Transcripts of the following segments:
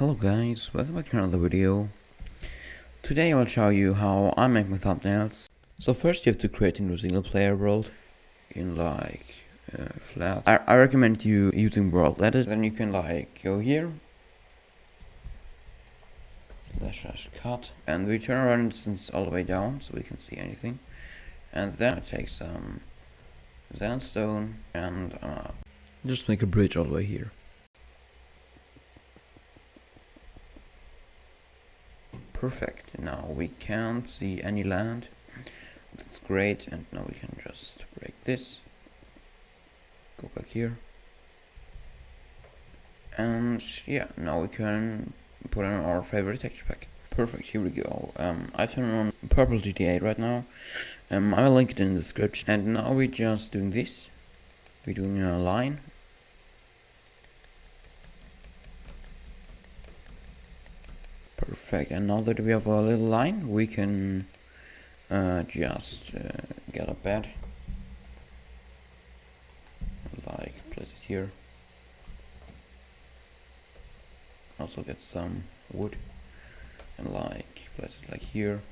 Hello guys, welcome back to another video. Today I'll show you how I make my thumbnails. So first you have to create a new single player world in flat. I recommend you using world edit. Then you can go here, /cut, and we turn our instance all the way down so we can see anything. And then I take some sandstone and just make a bridge all the way here. Perfect. Now we can't see any land. That's great. And now we can just break this. Go back here. And yeah, now we can put in our favorite texture pack. Perfect. Here we go. I turn on purple GTA right now. I will link it in the description. And now we're just doing this. We're doing a line. Perfect, and now that we have a little line, we can just get a bed, place it here. Also get some wood and place it here,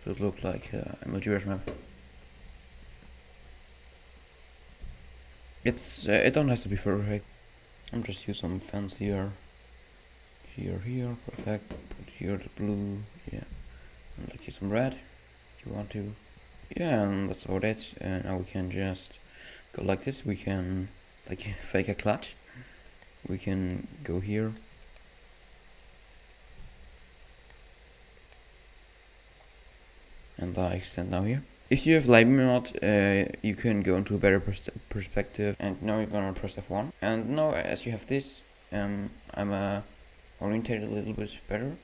so it looks like a MLGRush map. It don't have to be perfect. I'm just use some fence here. Here, perfect. Put here the blue, yeah, and here some red if you want to. Yeah, and that's about it. And now we can just go like this. We can fake a clutch. We can go here. And extend now here. If you have Labymod, you can go into a better perspective. And now you're gonna press F1. And now as you have this, I'm orientate a little bit better.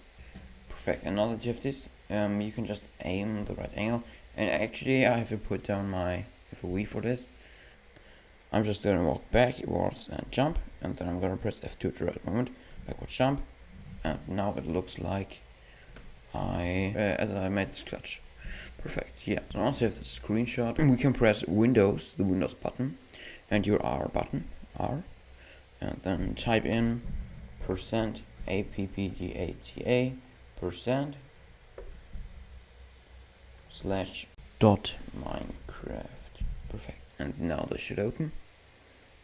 Perfect. And now that you have this, you can just aim the right angle. And actually I have to put down my FOV for this. I'm just gonna walk backwards and jump, and then I'm gonna press F2 at the right moment, backwards jump, and now it looks like as I made this clutch. Perfect. Yeah. So once you have the screenshot, we can press Windows, the Windows button, and your R button, R, and then type in %appdata %/.minecraft. Perfect. And now this should open.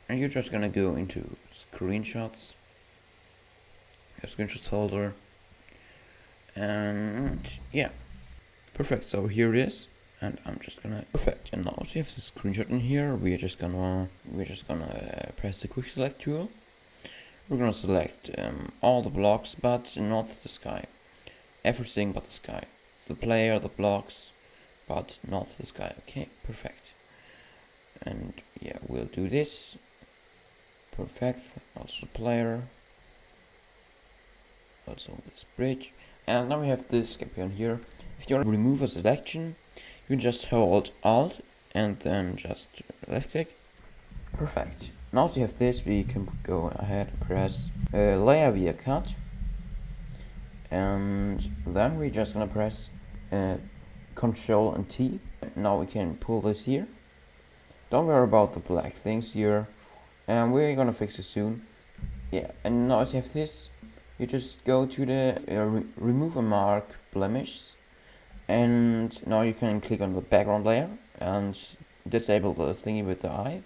And you're just gonna go into screenshots, your screenshots folder, and yeah. Perfect. So here it is. And I'm just gonna perfect. And now so you have the screenshot in here. We're just gonna press the quick select tool. We're gonna select all the blocks, but not the sky. Everything but the sky. The player, the blocks, but not the sky. Okay, perfect. And yeah, we'll do this. Perfect. Also the player. Also this bridge. And now we have this scapegoat here. If you want to remove a selection, you can just hold Alt and then just left click. Perfect. Now you have this, we can go ahead and press layer via cut, and then we're just gonna press Control and T. Now we can pull this here. Don't worry about the black things here, and we're gonna fix it soon. Yeah, and now you have this, you just go to the remove a mark blemish, and now you can click on the background layer and disable the thingy with the eye.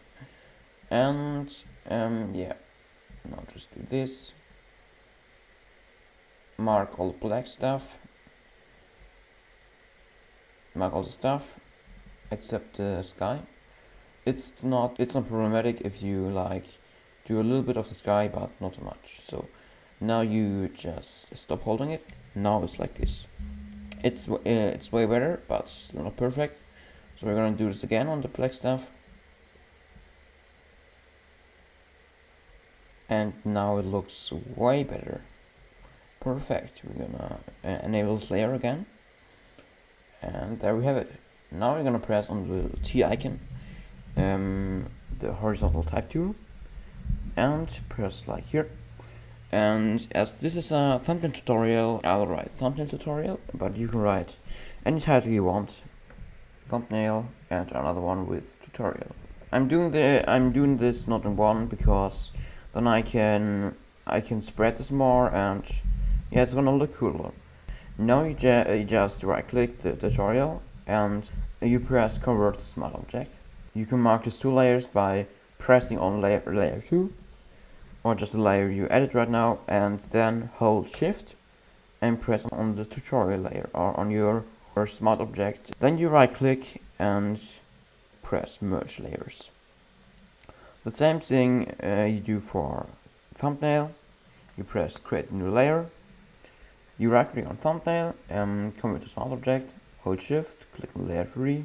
And yeah, now just do this, mark all the black stuff, mark all the stuff except the sky. It's not problematic if you do a little bit of the sky but not too much. So now you just stop holding it. Now it's like this. It's way better, but still not perfect. So we're gonna do this again on the black stuff. And now it looks way better. Perfect. We're gonna enable this layer again. And there we have it. Now we're gonna press on the T icon, the horizontal type tool, and press like here. And as this is a thumbnail tutorial, I'll write thumbnail tutorial, but you can write any title you want. Thumbnail and another one with tutorial. I'm doing this not in one because then I can I can spread this more, and yeah, it's gonna look cooler. Now you just right click the tutorial and you press convert to smart object. You can mark these two layers by pressing on layer 2 or just the layer you edit right now, and then hold shift and press on the tutorial layer or on your smart object. Then you right click and press merge layers. The same thing you do for thumbnail. You press create new layer. You right click on thumbnail and convert to smart object. Hold shift, click on layer 3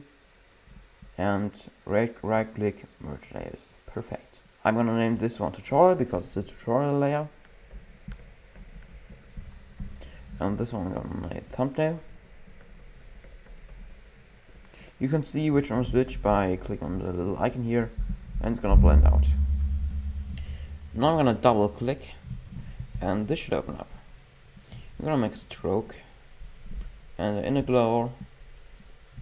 and right click merge layers. Perfect. I'm gonna name this one tutorial because it's a tutorial layer. And this one I'm gonna name thumbnail. You can see which one is which by clicking on the little icon here, and it's gonna blend out. Now I'm gonna double click and this should open up. I'm gonna make a stroke and an inner glow,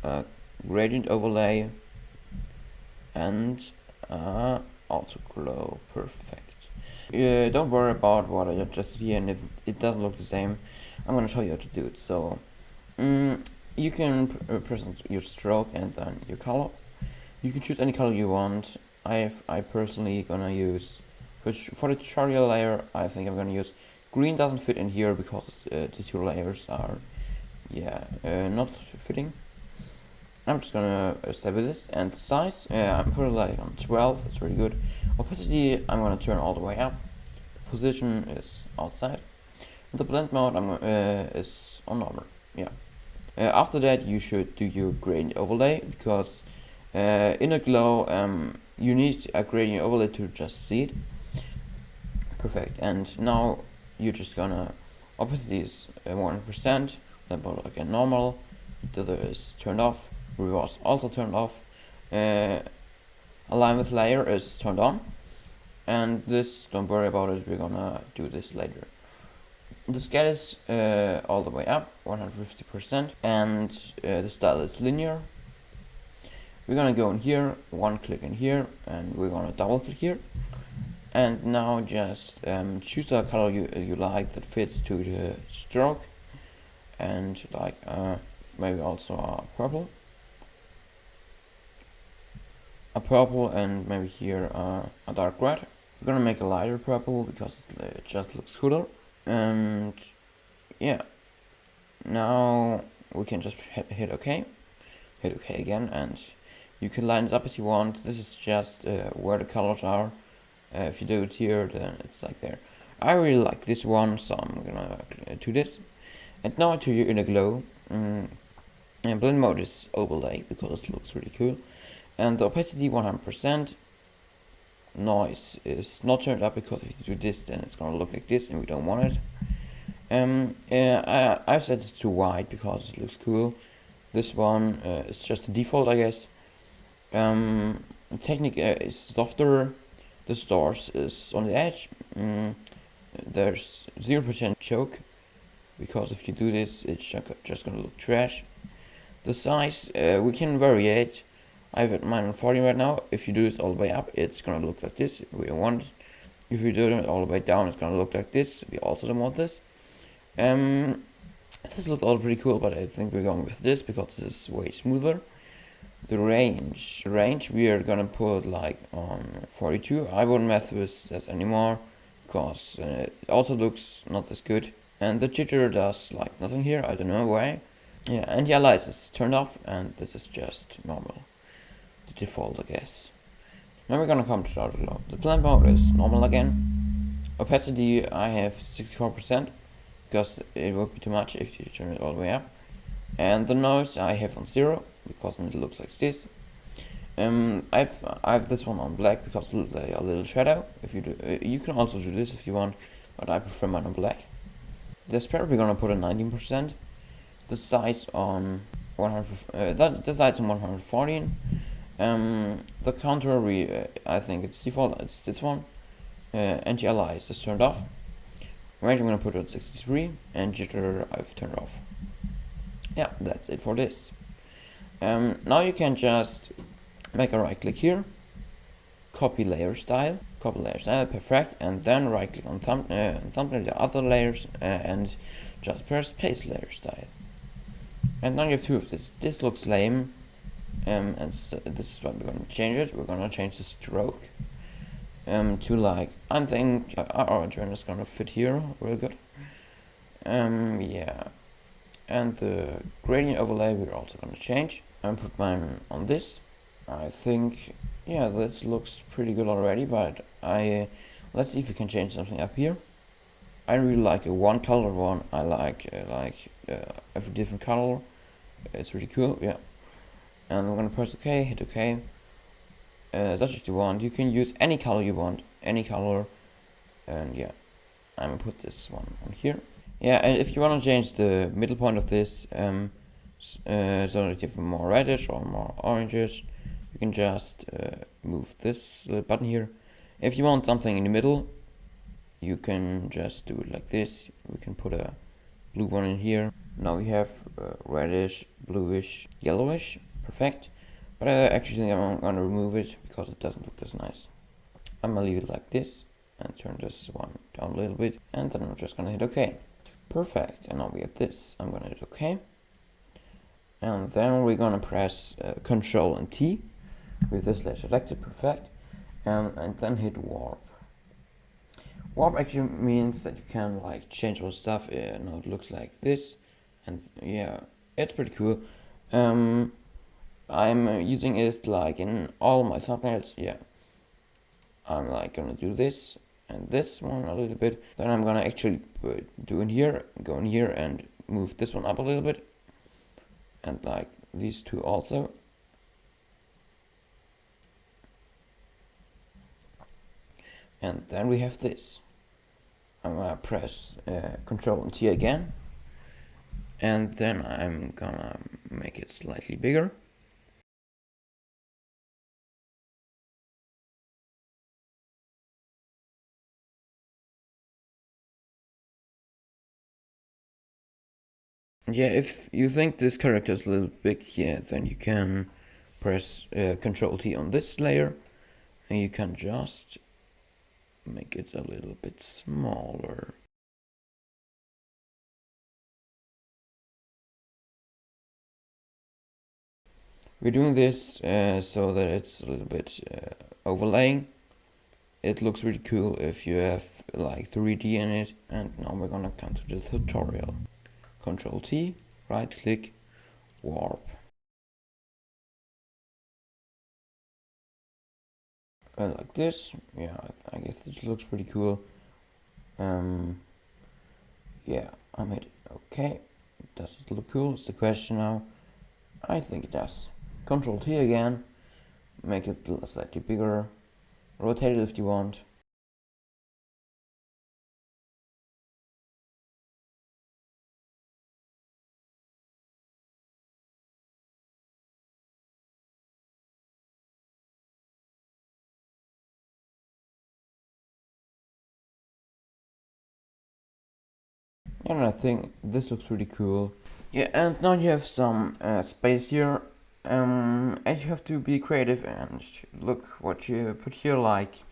a gradient overlay, and auto glow. Perfect. Don't worry about what I adjusted here, and if it doesn't look the same, I'm gonna show you how to do it. So you can present your stroke and then your color. You can choose any color you want. I personally gonna use, for the tutorial layer, I think I'm gonna use green. Doesn't fit in here because the two layers are not fitting. I'm just gonna stay with this, and size I'm putting like on 12. It's really good. Opacity I'm gonna turn all the way up. The position is outside. And the blend mode is on normal. Yeah. After that you should do your gradient overlay, because inner glow you need a gradient overlay to just see it. Perfect. And now you're just gonna, opacity is 100%, then put like a normal, the other is turned off, reverse also turned off, align with layer is turned on, and this, don't worry about it, we're gonna do this later. The scale is all the way up, 150%, and the style is linear. We're gonna go in here, one click in here, and we're gonna double click here. And now just choose a color you like that fits to the stroke, and like maybe also a purple, and maybe here a dark red. We're gonna make a lighter purple because it just looks cooler. And yeah, now we can just hit OK again, and you can line it up as you want. This is just where the colors are. If you do it here, then it's like there. I really like this one, so I'm gonna do this. And now to your inner glow. And blend mode is overlay because it looks really cool. And the opacity 100%. Noise is not turned up because if you do this, then it's gonna look like this, and we don't want it. I've set it to white because it looks cool. This one is just a default, I guess. Technique is softer. The stars is on the edge. There's 0% choke, because if you do this, it's just gonna look trash. The size, we can variate. I have it mine on 40 right now. If you do this all the way up, it's gonna look like this. We don't want it. If you do it all the way down, it's gonna look like this. We also don't want this. This looks all pretty cool, but I think we're going with this because this is way smoother. The range we are gonna put like on 42. I wouldn't mess with that anymore because it also looks not as good. And the jitter does like nothing here. I don't know why. Yeah, and the lights is turned off, and this is just normal. The default, I guess. Now we're gonna come to the auto glow. The blend mode is normal again. Opacity I have 64% because it would be too much if you turn it all the way up. And the noise I have on 0 because it looks like this. I have this one on black because it looks like a little shadow. If you do, you can also do this if you want, but I prefer mine on black. The spread we're gonna put at 19%. The size on 100. The size on 114. The counter I think it's default. It's this one. Anti-alias is just turned off. Range I'm gonna put it at 63, and jitter I've turned off. Yeah, that's it for this. Now you can just make a right click here, copy layer style, couple layers. Perfect. And then right click on thumbnail, the other layers, and just press paste layer style. And now you have two of this. This looks lame, and so this is what we're gonna change it. We're gonna change the stroke to like, I think our orange one is gonna fit here real good. Yeah. And the gradient overlay we're also gonna change. And put mine on this. I think, yeah, this looks pretty good already, but let's see if we can change something up here. I really like a one color one. I like every different color. It's really cool, yeah. And we're gonna press OK, hit OK. That's what you want. You can use any color you want, any color. And yeah, I'm gonna put this one on here. Yeah, and if you want to change the middle point of this, so that you have more reddish or more oranges, you can just move this button here. If you want something in the middle, you can just do it like this. We can put a blue one in here. Now we have reddish, bluish, yellowish. Perfect. But I actually think I'm gonna remove it because it doesn't look this nice. I'm gonna leave it like this and turn this one down a little bit, and then I'm just gonna hit OK. Perfect. And now we have this. I'm gonna hit OK. And then we're gonna press Control and T with this layer selected. Perfect. And then hit warp. Warp actually means that you can like change all stuff. Now it looks like this, and yeah, it's pretty cool. I'm using it like in all my thumbnails. Yeah, I'm like gonna do this and this one a little bit. Then I'm gonna actually do in here, go in here and move this one up a little bit, and like these two also. And then we have this. I'm gonna press Control and T again, and then I'm gonna make it slightly bigger. Yeah, if you think this character is a little big, yeah, then you can press Control T on this layer, and you can just make it a little bit smaller. We're doing this so that it's a little bit overlaying. It looks really cool if you have like 3D in it. And now we're gonna come to the tutorial. Control T, right click, warp. Like this. Yeah, I guess this looks pretty cool. Yeah, I made it okay. Does it look cool? It's the question now. I think it does. Control T again, make it slightly bigger, rotate it if you want. And I think this looks pretty cool. Yeah, and now you have some space here, and you have to be creative and look what you put here. Like,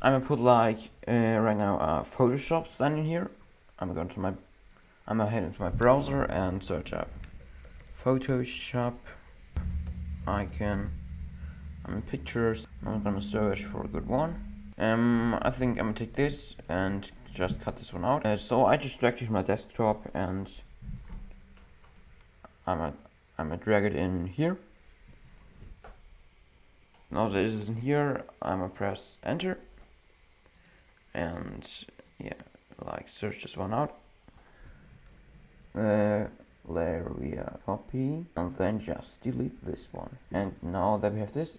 I'm gonna put like right now Photoshop stand in here. I'm gonna head into my browser and search up Photoshop icon. I'm in pictures. I'm gonna search for a good one. I think I'm gonna take this and just cut this one out. So I just dragged it to my desktop and I'm gonna drag it in here. Now that it is in here, I'm gonna press enter and yeah, like search this one out. Layer via copy and then just delete this one. And now that we have this,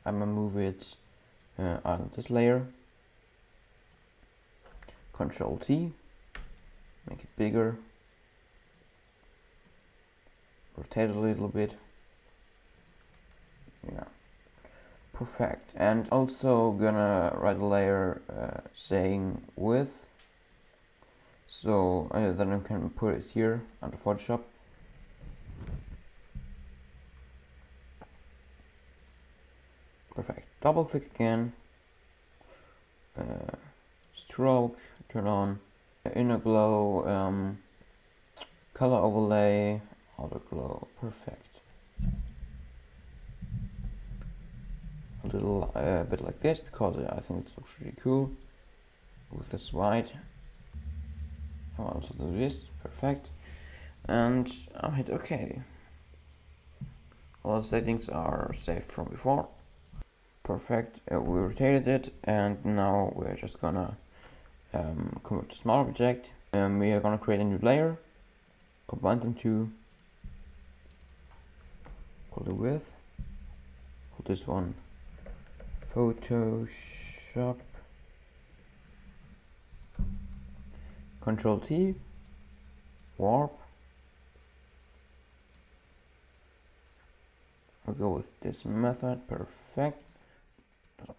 I'm gonna move it out of this layer. Control T, make it bigger, rotate it a little bit. Yeah, perfect. And also gonna write a layer saying width, so then I can put it here under Photoshop. Perfect. Double click again, stroke, turn on inner glow, color overlay, outer glow, perfect. A little bit like this, because I think it looks really cool with this white. I'll also do this, perfect, and I'll hit OK. All the settings are saved from before. Perfect, we rotated it, and now we're just gonna convert to small object, and we are gonna create a new layer, combine them two, call the width, call this one Photoshop, Control T, warp. I'll go with this method, perfect.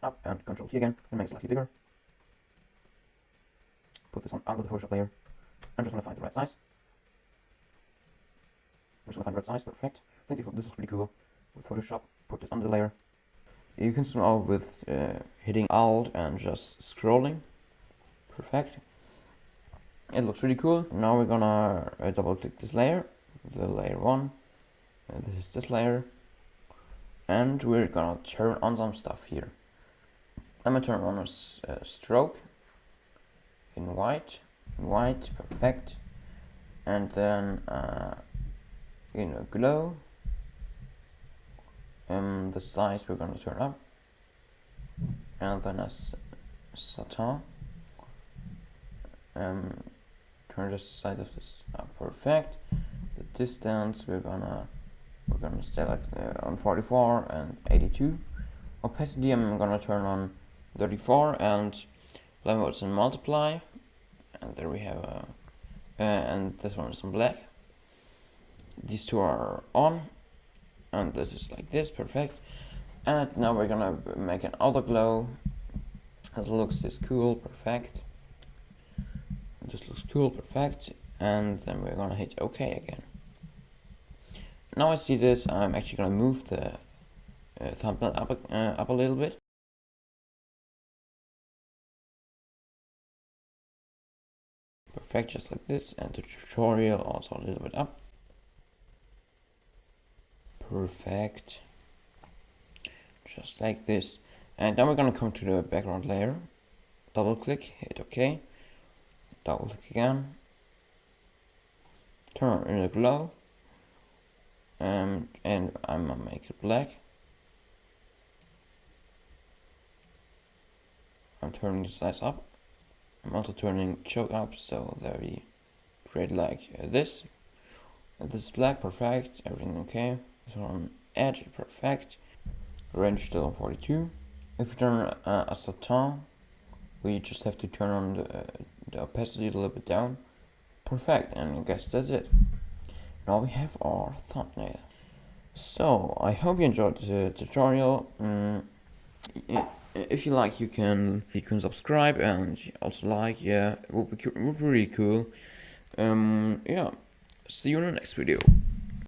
Up and Control T again, and make it slightly bigger. Put this one under the Photoshop layer. I'm just gonna find the right size. Perfect. I think this looks pretty cool with Photoshop. Put this under the layer. You can zoom out with hitting Alt and just scrolling. Perfect. It looks really cool. Now we're gonna double click this layer, the layer 1. This is this layer. And we're gonna turn on some stuff here. I'm gonna turn on a stroke in white, perfect. And then in a glow, the size we're gonna turn up, and then as satin, turn the size of this up, perfect. The distance we're gonna stay like on 44 and 82. Opacity I'm gonna turn on 34, and Labymod and multiply, and there we have and this one is on black. These two are on, and this is like this, perfect. And now we're gonna make an outer glow. It looks this cool, perfect. This looks cool, perfect. And then we're gonna hit OK again. Now I see this, I'm actually gonna move the thumbnail up a little bit. Perfect, just like this, and the tutorial also a little bit up. Perfect. Just like this. And then we're gonna come to the background layer. Double click, hit OK. Double click again. Turn on inner glow. And I'm gonna make it black. I'm turning the size up. I'm also turning choke up, so that we create like this. This is black, perfect, everything okay. So on edge, perfect. Range still on 42. If we turn a satin, we just have to turn on the opacity a little bit down. Perfect, and I guess that's it. Now we have our thumbnail. So I hope you enjoyed the tutorial. If you like, you can subscribe, and also like. Yeah, it would be really cool. Yeah, see you in the next video.